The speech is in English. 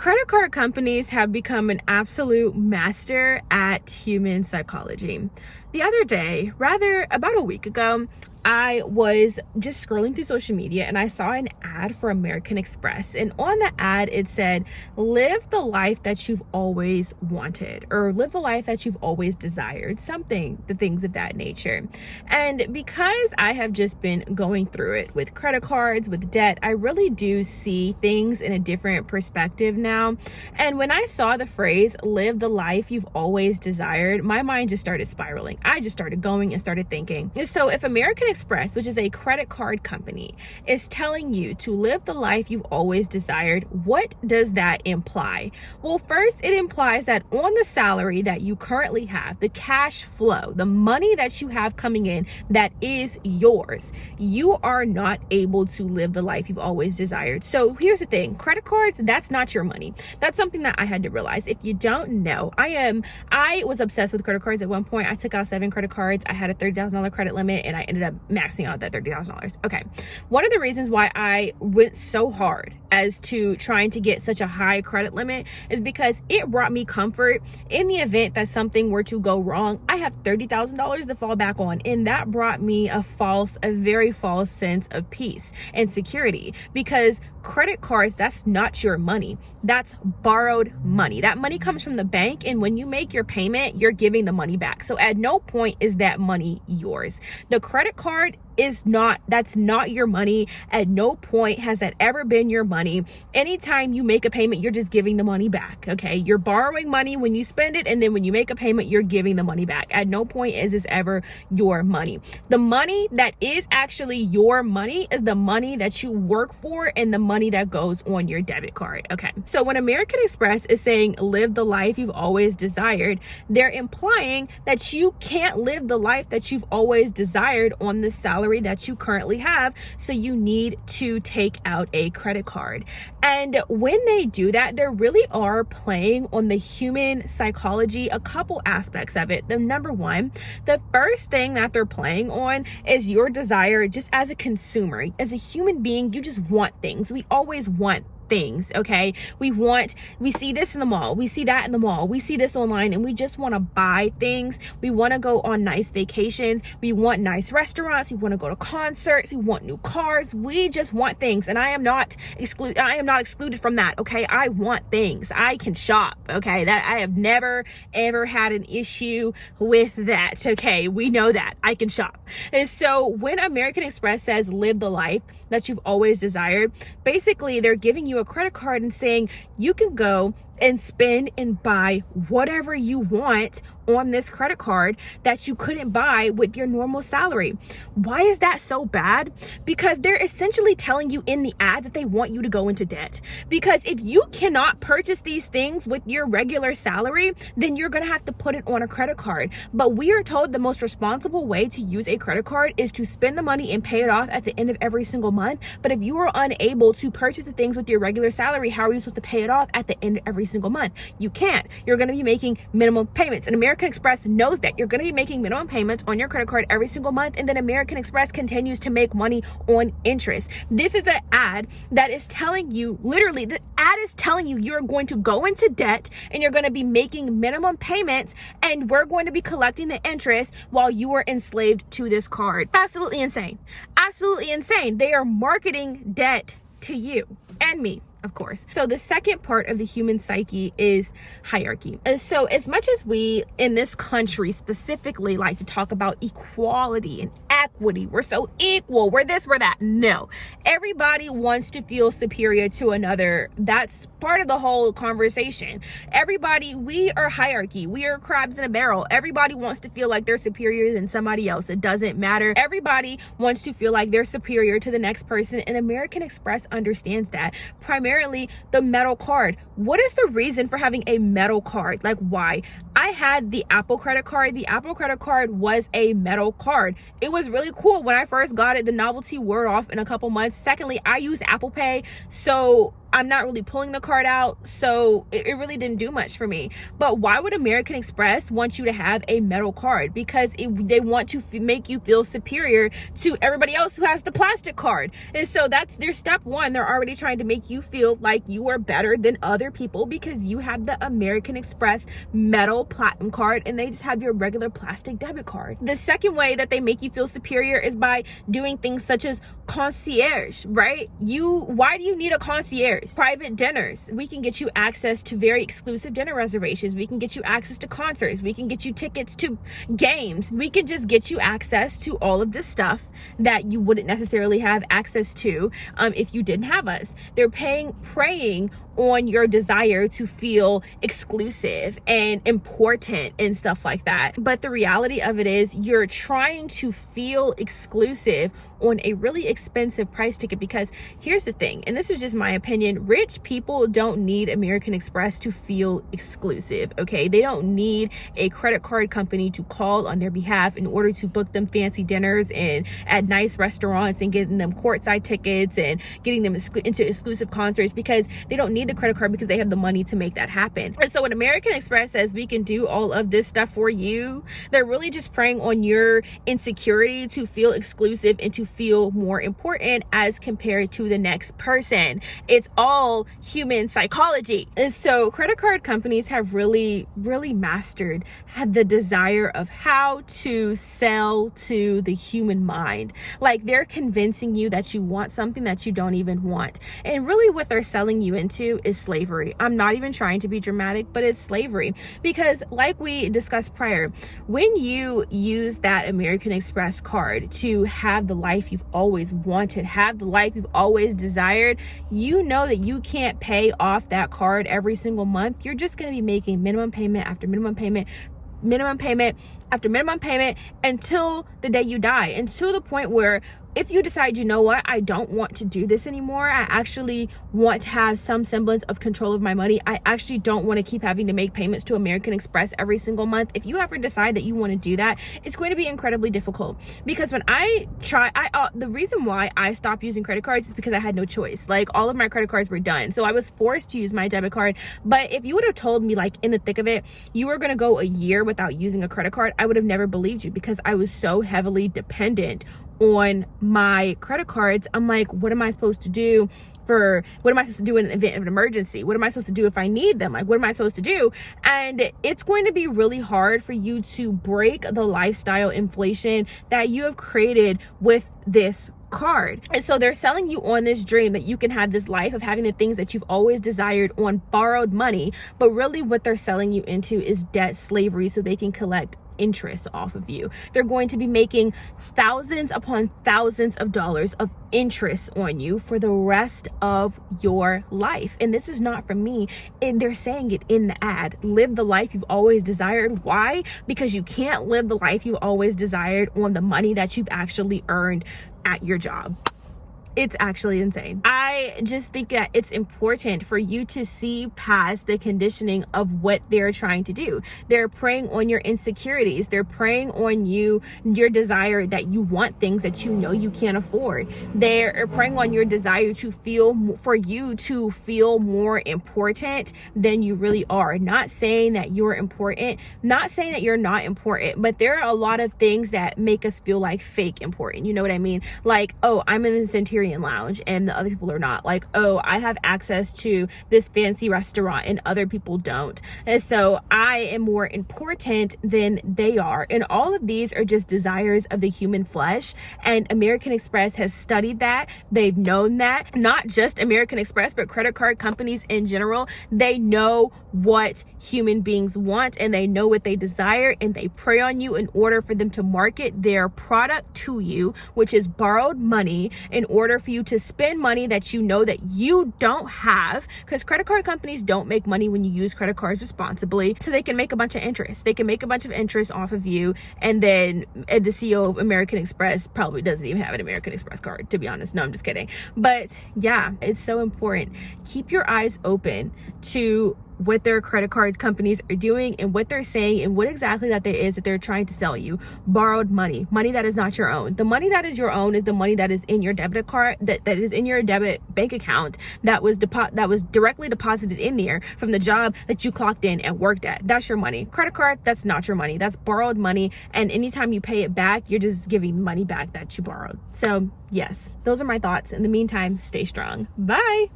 Credit card companies have become an absolute master at human psychology. The other day, rather about a week ago, I was just scrolling through social media and I saw an ad for American Express. And on the ad, it said, live the life that you've always wanted, or live the life that you've always desired, the things of that nature. And because I have just been going through it with credit cards, with debt, I really do see things in a different perspective now. And when I saw the phrase, live the life you've always desired, my mind just started spiraling. I just started going and started thinking. So if American Express, which is a credit card company, is telling you to live the life you've always desired, what does that imply? Well, first, it implies that on the salary that you currently have, the cash flow, the money that you have coming in that is yours, you are not able to live the life you've always desired. So here's the thing, credit cards, that's not your money. That's something that I had to realize. If you don't know, I was obsessed with credit cards at one point. I took out 7 credit cards. I had a $30,000 credit limit and I ended up maxing out that $30,000. Okay. One of the reasons why I went so hard as to trying to get such a high credit limit is because it brought me comfort in the event that something were to go wrong. I have $30,000 to fall back on, and that brought me a very false sense of peace and security, because credit cards, that's not your money. That's borrowed money. That money comes from the bank, and when you make your payment, you're giving the money back. So at no point is that money yours. The credit card that's not your money. At no point has that ever been your money. Anytime you make a payment, you're just giving the money back. Okay. You're borrowing money when you spend it. And then when you make a payment, you're giving the money back. At no point is this ever your money. The money that is actually your money is the money that you work for and the money that goes on your debit card. Okay. So when American Express is saying live the life you've always desired, they're implying that you can't live the life that you've always desired on the salary that you currently have. So you need to take out a credit card. And when they do that, they really are playing on the human psychology, a couple aspects of it. The number one, the first thing that they're playing on is your desire just as a consumer. As a human being, you just want things. We always want things. Okay. We see this in the mall. We see that in the mall. We see this online and we just want to buy things. We want to go on nice vacations. We want nice restaurants. We want to go to concerts. We want new cars. We just want things. And I am not excluded from that. Okay. I want things. I can shop. Okay. That I have never ever had an issue with that. Okay. We know that I can shop. And so when American Express says live the life that you've always desired, basically they're giving you a credit card and saying you can go and spend and buy whatever you want on this credit card that you couldn't buy with your normal salary. Why is that so bad? Because they're essentially telling you in the ad that they want you to go into debt. Because if you cannot purchase these things with your regular salary, then you're going to have to put it on a credit card. But we are told the most responsible way to use a credit card is to spend the money and pay it off at the end of every single month. But if you are unable to purchase the things with your regular salary, how are you supposed to pay it off at the end of every single month? You can't. You're going to be making minimum payments. And American Express knows that you're going to be making minimum payments on your credit card every single month. And then American Express continues to make money on interest. This is an ad that is telling you, literally, the ad is telling you you're going to go into debt and you're going to be making minimum payments and we're going to be collecting the interest while you are enslaved to this card. Absolutely insane. Absolutely insane. They are marketing debt to you and me, of course. So the second part of the human psyche is hierarchy. So as much as we in this country specifically like to talk about equality and equity, we're so equal, we're this, we're that. No, everybody wants to feel superior to another. That's part of the whole conversation. We are hierarchy. We are crabs in a barrel. Everybody wants to feel like they're superior than somebody else. It doesn't matter. Everybody wants to feel like they're superior to the next person. And American Express understands that. Primarily the metal card. What is the reason for having a metal card? Like, why? I had the Apple credit card. The Apple credit card was a metal card. It was really cool when I first got it. The novelty wore off in a couple months. Secondly, I use Apple Pay, so I'm not really pulling the card out, so it really didn't do much for me. But why would American Express want you to have a metal card? Because they want to make you feel superior to everybody else who has the plastic card. And so that's their step one. They're already trying to make you feel like you are better than other other people because you have the American Express metal platinum card and they just have your regular plastic debit card. The second way that they make you feel superior is by doing things such as concierge, right? Why do you need a concierge? Private dinners. We can get you access to very exclusive dinner reservations. We can get you access to concerts. We can get you tickets to games. We can just get you access to all of this stuff that you wouldn't necessarily have access to if you didn't have us. They're preying on your desire to feel exclusive and important and stuff like that. But the reality of it is you're trying to feel exclusive on a really expensive price ticket, because here's the thing, and this is just my opinion, rich people don't need American Express to feel exclusive, okay? They don't need a credit card company to call on their behalf in order to book them fancy dinners and at nice restaurants and getting them courtside tickets and getting them into exclusive concerts, because they don't need the credit card because they have the money to make that happen. And so when American Express says we can do all of this stuff for you, they're really just preying on your insecurity to feel exclusive and to feel more important as compared to the next person. It's all human psychology. And so credit card companies have really mastered the desire of how to sell to the human mind. Like, they're convincing you that you want something that you don't even want. And really what they're selling you into is slavery. I'm not even trying to be dramatic, but it's slavery. Because like we discussed prior, when you use that American Express card to have the life you've always wanted, have the life you've always desired, you know that you can't pay off that card every single month. You're just going to be making minimum payment after minimum payment, minimum payment after minimum payment until the day you die, until the point where if you decide, you know what, I don't want to do this anymore, I actually want to have some semblance of control of my money, I actually don't want to keep having to make payments to American Express every single month. If you ever decide that you want to do that, it's going to be incredibly difficult. Because when the reason why I stopped using credit cards is because I had no choice. Like, all of my credit cards were done, so I was forced to use my debit card. But if you would have told me, like, in the thick of it, you were going to go a year without using a credit card, I would have never believed you, because I was so heavily dependent on my credit cards. I'm like, what am I supposed to do in the event of an emergency? What am I supposed to do if I need them? Like, what am I supposed to do? And it's going to be really hard for you to break the lifestyle inflation that you have created with this card. And so they're selling you on this dream that you can have this life of having the things that you've always desired on borrowed money, but really what they're selling you into is debt slavery so they can collect interest off of you. They're going to be making thousands upon thousands of dollars of interest on you for the rest of your life. And this is not from me, and they're saying it in the ad. Live the life you've always desired. Why? Because you can't live the life you've always desired on the money that you've actually earned at your job. It's actually insane. I just think that it's important for you to see past the conditioning of what they're trying to do. They're preying on your insecurities. They're preying on your desire that you want things that you know you can't afford. They're preying on your desire to feel more important than you really are. Not saying that you're important, not saying that you're not important, but there are a lot of things that make us feel like fake important. You know what I mean? Like, oh, I'm in the Centurion Lounge and the other people are not. Like, oh, I have access to this fancy restaurant and other people don't. And so I am more important than they are. And all of these are just desires of the human flesh. And American Express has studied that. They've known that. Not just American Express, but credit card companies in general. They know what human beings want and they know what they desire, and they prey on you in order for them to market their product to you, which is borrowed money, in order for you to spend money that you know that you don't have, because credit card companies don't make money when you use credit cards responsibly, so they can make a bunch of interest. They can make a bunch of interest off of you, and then the CEO of American Express probably doesn't even have an American Express card, to be honest. No, I'm just kidding. But yeah, it's so important. Keep your eyes open to what their credit card companies are doing and what they're saying and what exactly that is that they're trying to sell you. Borrowed money that is not your own. The money that is your own is the money that is in your debit card, that is in your debit bank account, that was directly deposited in there from the job that you clocked in and worked at. That's your money. Credit card, that's not your money. That's borrowed money, and anytime you pay it back, you're just giving money back that you borrowed. So yes, those are my thoughts. In the meantime, stay strong. Bye.